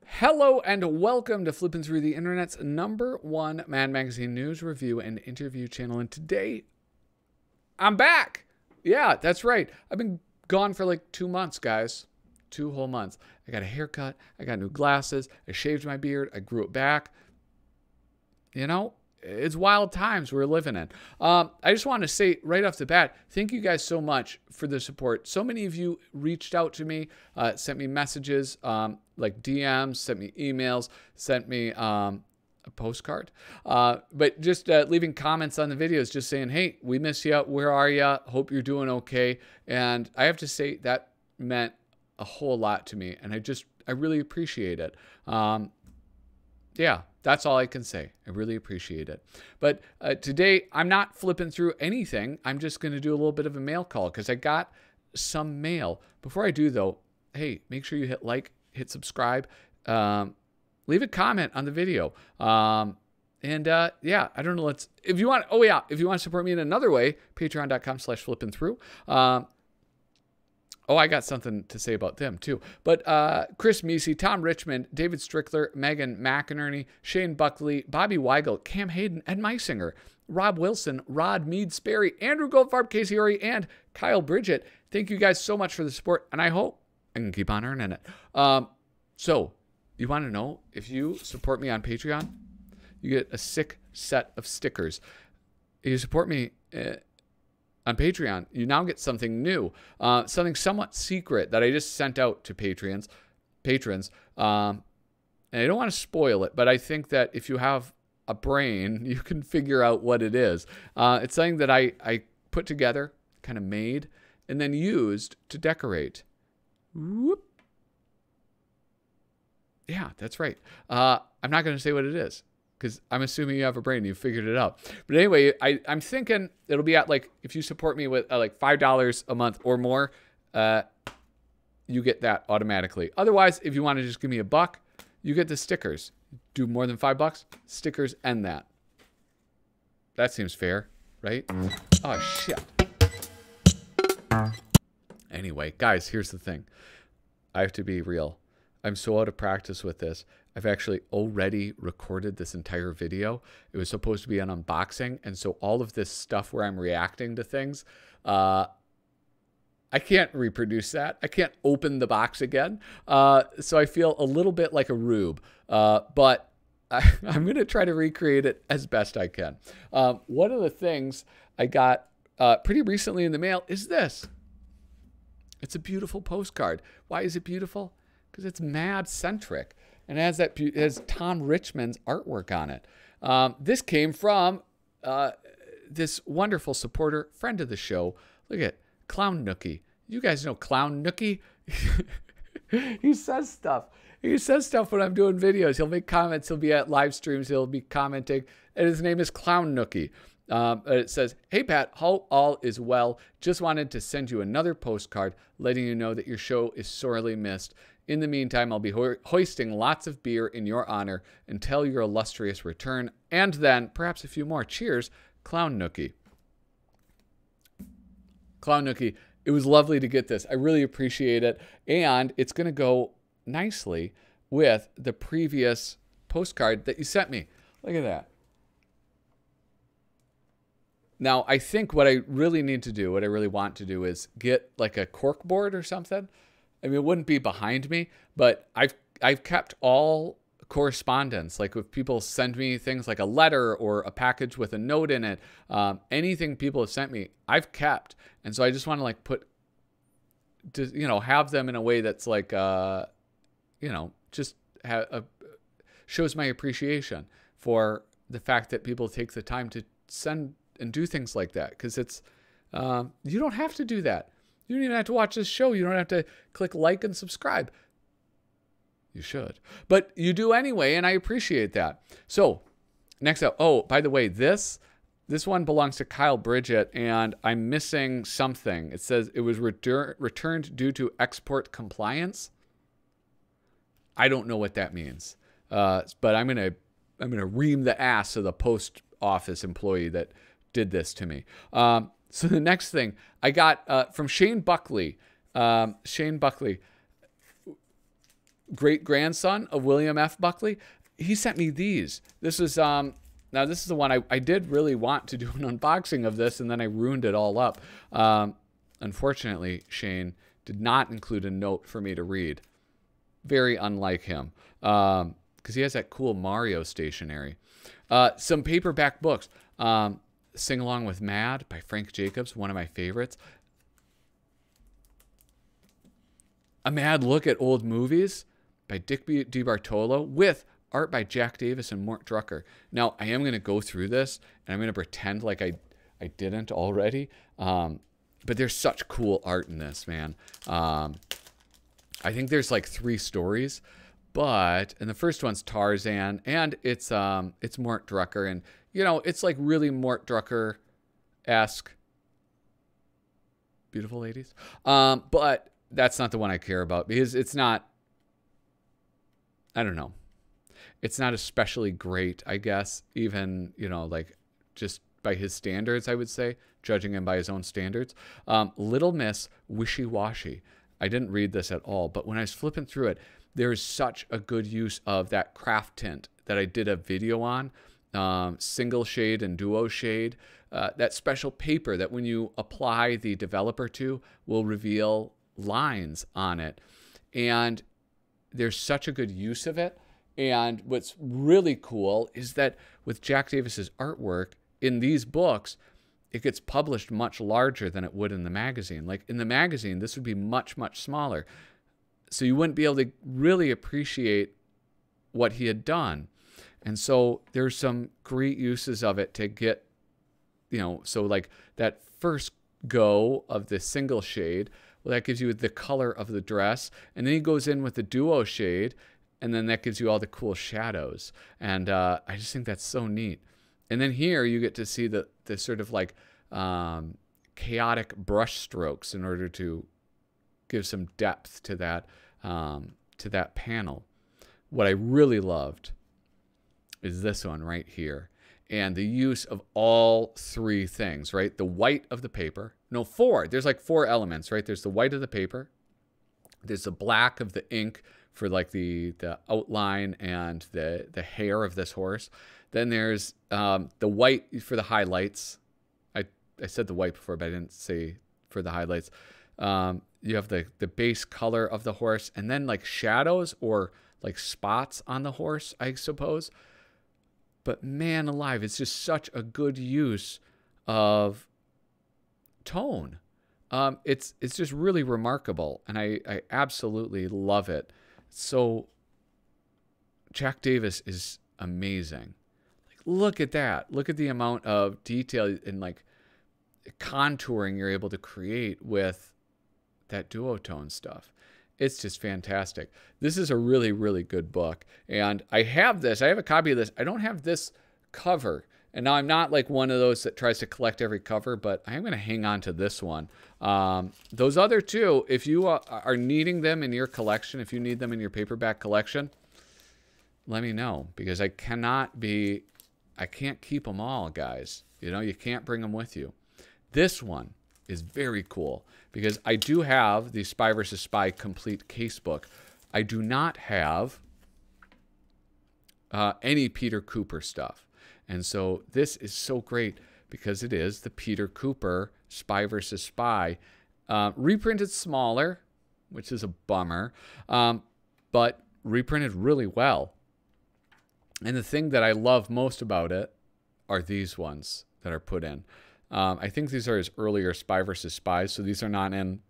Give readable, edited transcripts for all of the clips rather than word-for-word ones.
Hello and welcome to Flippin' Through the Internet's #1 Mad Magazine news, review, and interview channel. And today, I'm back. Yeah, that's right. I've been gone for like 2 months, guys. 2 whole months. I got a haircut. I got new glasses. I shaved my beard. I grew it back. You know, it's wild times we're living in. I just want to say right off the bat, thank you guys so much for the support. So many of you reached out to me, sent me messages, like DMs, sent me emails, sent me a postcard, but just leaving comments on the videos, just saying, hey, we miss you. Where are you? Hope you're doing okay. And I have to say that meant a whole lot to me. And I really appreciate it. Yeah, that's all I can say. I really appreciate it. But today, I'm not flipping through anything. I'm just going to do a little bit of a mail call because I got some mail. Before I do, though, hey, make sure you hit like, hit subscribe, leave a comment on the video. Yeah, I don't know. If you want to support me in another way, patreon.com/flippinthrough. Oh, I got something to say about them, too. But Chris Meese, Tom Richmond, David Strickler, Megan McInerney, Shane Buckley, Bobby Weigel, Cam Hayden, Ed Meisinger, Rob Wilson, Rod Mead Sperry, Andrew Goldfarb, Casey Ori, and Kyle Bridget. Thank you guys so much for the support, and I hope I can keep on earning it. So, you want to know, if you support me on Patreon, you get a sick set of stickers. If you support me on Patreon, you now get something new, something somewhat secret that I just sent out to patrons. And I don't want to spoil it, but I think that if you have a brain, you can figure out what it is. It's something that I put together, kind of made, and then used to decorate. Whoop. Yeah, that's right. I'm not going to say what it is, because I'm assuming you have a brain, you figured it out. But anyway, I'm thinking it'll be at, like, if you support me with like $5 a month or more, you get that automatically. Otherwise, if you want to just give me $1, you get the stickers. Do more than $5, stickers and that. That seems fair, right? Oh, shit. Anyway, guys, here's the thing. I have to be real. I'm so out of practice with this. I've actually already recorded this entire video. It was supposed to be an unboxing. And so all of this stuff where I'm reacting to things, I can't reproduce that. I can't open the box again. So I feel a little bit like a rube. But I'm going to try to recreate it as best I can. One of the things I got pretty recently in the mail is this. It's a beautiful postcard. Why is it beautiful? Because it's mad-centric. And it has Tom Richmond's artwork on it. This came from this wonderful supporter, friend of the show. Look at Clown Nookie. You guys know Clown Nookie? He says stuff. He says stuff when I'm doing videos. He'll make comments. He'll be at live streams. He'll be commenting. And his name is Clown Nookie. It says, hey, Pat, hope all is well. Just wanted to send you another postcard letting you know that your show is sorely missed. In the meantime, I'll be hoisting lots of beer in your honor until your illustrious return. And then, perhaps a few more. Cheers, Clown Nookie. Clown Nookie, it was lovely to get this. I really appreciate it. And it's going to go nicely with the previous postcard that you sent me. Look at that. Now, I think what I really need to do, what I really want to do is get like a cork board or something. I mean, it wouldn't be behind me, but I've kept all correspondence. Like if people send me things like a letter or a package with a note in it, anything people have sent me, I've kept. And so I just want to like have them in a way that's like, just shows my appreciation for the fact that people take the time to send and do things like that. Because it's, you don't have to do that. You don't even have to watch this show. You don't have to click like and subscribe. You should. But you do anyway, and I appreciate that. So, next up. Oh, by the way, this one belongs to Kyle Bridget, and I'm missing something. It says it was returned due to export compliance. I don't know what that means. But I'm gonna ream the ass of the post office employee that did this to me. So the next thing I got from Shane Buckley, Shane Buckley, great grandson of William F. Buckley. He sent me these. This is now this is the one I did really want to do an unboxing of this, and then I ruined it all up. Unfortunately, Shane did not include a note for me to read. Very unlike him, because he has that cool Mario stationery. Some paperback books. Sing Along with Mad by Frank Jacobs, one of my favorites. A Mad Look at Old Movies by Dick DeBartolo with art by Jack Davis and Mort Drucker. Now, I am going to go through this, and I'm going to pretend like I didn't already. But there's such cool art in this, man. I think there's like 3 stories, and the first one's Tarzan, and it's Mort Drucker, and you know, it's like really Mort Drucker-esque. Beautiful ladies. But that's not the one I care about, because it's not, I don't know. It's not especially great, I guess, even, you know, like just by his standards, I would say, judging him by his own standards. Little Miss Wishy Washy. I didn't read this at all, but when I was flipping through it, there is such a good use of that craft tint that I did a video on, single shade and duo shade, that special paper that when you apply the developer to will reveal lines on it. And there's such a good use of it. And what's really cool is that with Jack Davis's artwork in these books, it gets published much larger than it would in the magazine. Like in the magazine, this would be much, much smaller. So you wouldn't be able to really appreciate what he had done. And so there's some great uses of it to get, you know, so like that first go of the single shade, well, that gives you the color of the dress. And then he goes in with the duo shade, and then that gives you all the cool shadows. And I just think that's so neat. And then here you get to see the sort of like chaotic brush strokes in order to give some depth to that panel. What I really loved is this one right here. And the use of all 3 things, right? The white of the paper. No, 4. There's like 4 elements, right? There's the white of the paper. There's the black of the ink for like the outline and the hair of this horse. Then there's the white for the highlights. I said the white before, but I didn't say for the highlights. You have the base color of the horse, and then like shadows or like spots on the horse, I suppose. But man alive, it's just such a good use of tone. It's just really remarkable, and I absolutely love it. So Jack Davis is amazing. Like, look at that. Look at the amount of detail and like contouring you're able to create with that duotone stuff. It's just fantastic. This is a really, really good book. And I have this. I have a copy of this. I don't have this cover. And now I'm not like one of those that tries to collect every cover, but I am going to hang on to this one. Those other 2, if you are needing them in your collection, if you need them in your paperback collection, let me know, because I can't keep them all, guys. You know, you can't bring them with you. This one is very cool because I do have the Spy vs. Spy complete casebook. I do not have any Peter Cooper stuff. And so this is so great because it is the Peter Cooper Spy vs. Spy, reprinted smaller, which is a bummer, but reprinted really well. And the thing that I love most about it are these ones that are put in. I think these are his earlier Spy vs. Spies, so these are not in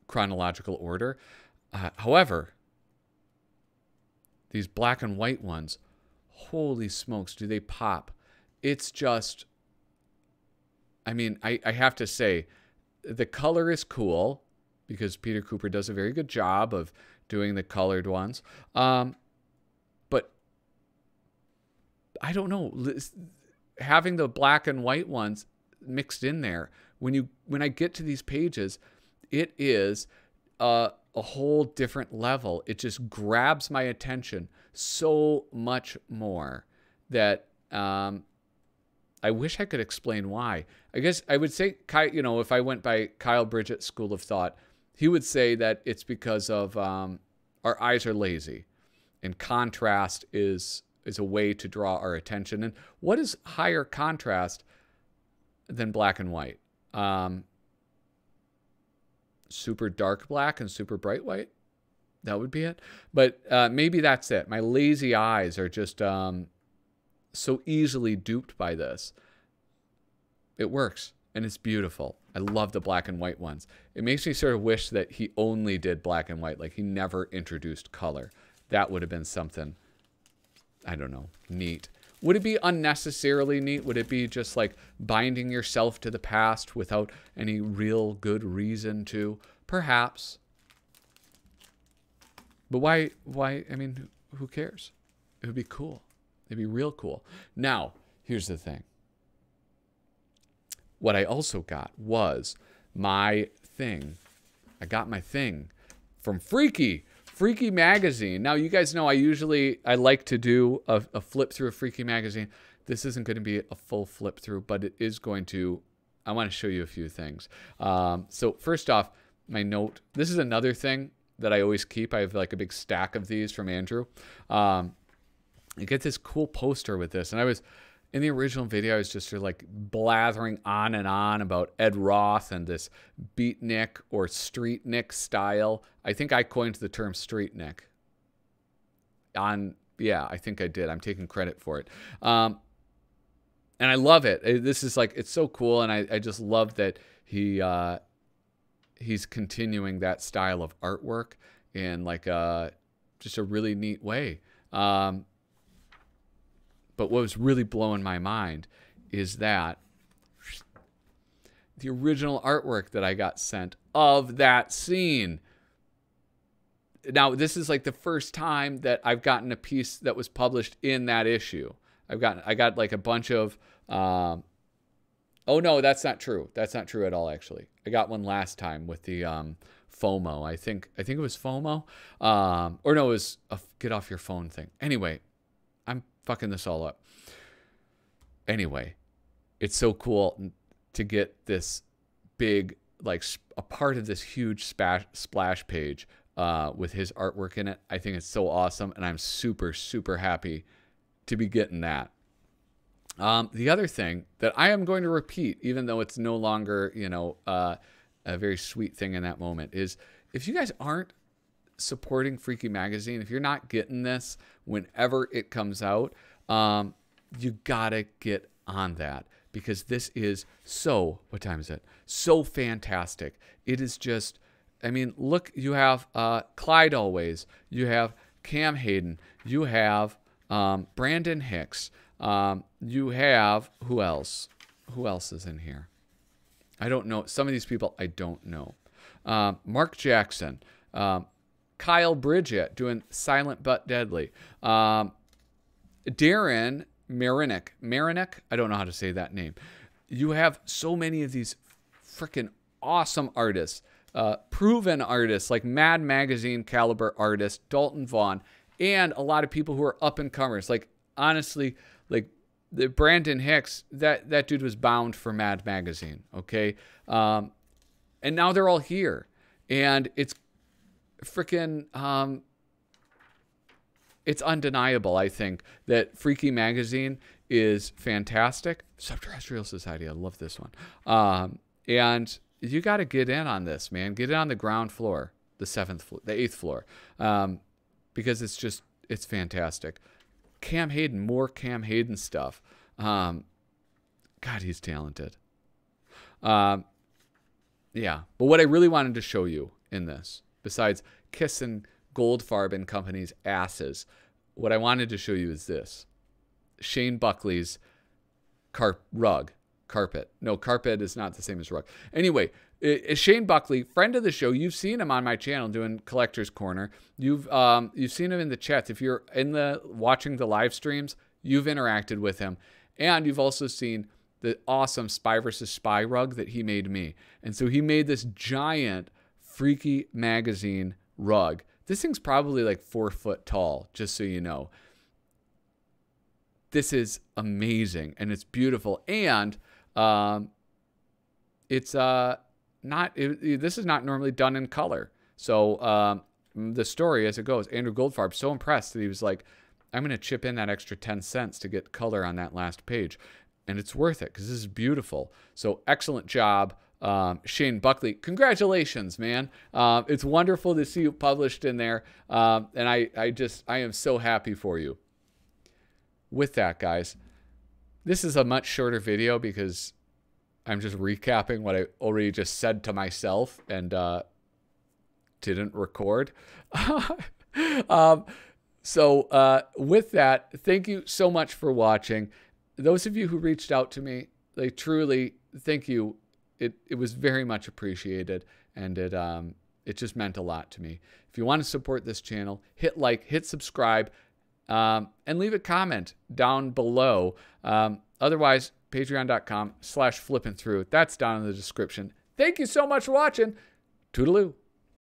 chronological order. However, these black and white ones, holy smokes, do they pop. It's just, I mean, I have to say, the color is cool because Peter Cooper does a very good job of doing the colored ones. But I don't know, having the black and white ones mixed in there, when I get to these pages, it is a whole different level. It just grabs my attention so much more that I wish I could explain why. I guess I would say, you know, if I went by Kyle Bridget School of Thought, he would say that it's because of our eyes are lazy, and contrast is a way to draw our attention. And what is higher contrast than black and white? Super dark black and super bright white. That would be it. But maybe that's it. My lazy eyes are just so easily duped by this. It works, and it's beautiful. I love the black and white ones. It makes me sort of wish that he only did black and white, like he never introduced color. That would have been something, I don't know, neat. Would it be unnecessarily neat? Would it be just like binding yourself to the past without any real good reason to? Perhaps. But why, I mean, who cares? It would be cool. It'd be real cool. Now, here's the thing. What I also got was my thing. I got my thing from Freaky Magazine. Now, you guys know I like to do a flip through of Freaky Magazine. This isn't going to be a full flip through, but it is going to, I want to show you a few things. So first off, my note. This is another thing that I always keep. I have like a big stack of these from Andrew. I get this cool poster with this. And I was, in the original video, I was just sort of like blathering on and on about Ed Roth and this beatnik or streetnik style. I think I coined the term streetnik. Yeah, I think I did. I'm taking credit for it. And I love it. This is like, it's so cool. And I just love that he's continuing that style of artwork in like just a really neat way. But what was really blowing my mind is that the original artwork that I got sent of that scene. Now, this is like the first time that I've gotten a piece that was published in that issue. I got like a bunch of, oh no, that's not true. That's not true at all, actually. I got one last time with the FOMO. I think it was FOMO. Or no, it was a get off your phone thing. Anyway, I'm fucking this all up. Anyway, it's so cool to get this big, like a part of this huge splash page with his artwork in it. I think it's so awesome, and I'm super, super happy to be getting that. The other thing that I am going to repeat, even though it's no longer, you know, a very sweet thing in that moment, is if you guys aren't supporting Freaky Magazine, if you're not getting this whenever it comes out, you gotta get on that, because this is so, what time is it? So fantastic. It is just, I mean, look, you have Clyde Always, you have Cam Hayden, you have Brandon Hicks, you have, who else? Who else is in here? I don't know. Some of these people I don't know. Mark Jackson, Kyle Bridget doing Silent But Deadly. Darren Marinik, I don't know how to say that name. You have so many of these freaking awesome artists, proven artists like Mad Magazine caliber artists, Dalton Vaughn, and a lot of people who are up and comers. Like, honestly, like the Brandon Hicks, that dude was bound for Mad Magazine, okay? And now they're all here, and it's freaking, it's undeniable, I think, that Freaky Magazine is fantastic. Subterrestrial Society, I love this one. And you got to get in on this, man. Get in on the ground floor, the 8th floor, because it's fantastic. Cam Hayden, more Cam Hayden stuff. God, he's talented. Yeah, but what I really wanted to show you in this, besides kissing Goldfarb and Company's asses, what I wanted to show you is this. Shane Buckley's carpet. No, carpet is not the same as rug. Anyway, Shane Buckley, friend of the show. You've seen him on my channel doing Collector's Corner. You've seen him in the chats. If you're watching the live streams, you've interacted with him, and you've also seen the awesome Spy vs. Spy rug that he made me. And so he made this giant Freaky Magazine rug. This thing's probably like 4 foot tall, just so you know. This is amazing, and it's beautiful, and it's this is not normally done in color. So the story as it goes, Andrew Goldfarb so impressed that he was like, I'm going to chip in that extra 10 cents to get color on that last page. And it's worth it because this is beautiful. So excellent job, Shane Buckley. Congratulations, man. It's wonderful to see you published in there. And I am so happy for you. With that, guys, this is a much shorter video because I'm just recapping what I already just said to myself and didn't record. So with that, thank you so much for watching. Those of you who reached out to me, like, truly, thank you. It was very much appreciated, and it just meant a lot to me. If you want to support this channel, hit like, hit subscribe, and leave a comment down below. Otherwise, patreon.com/flippinthrough. That's down in the description. Thank you so much for watching. Toodaloo.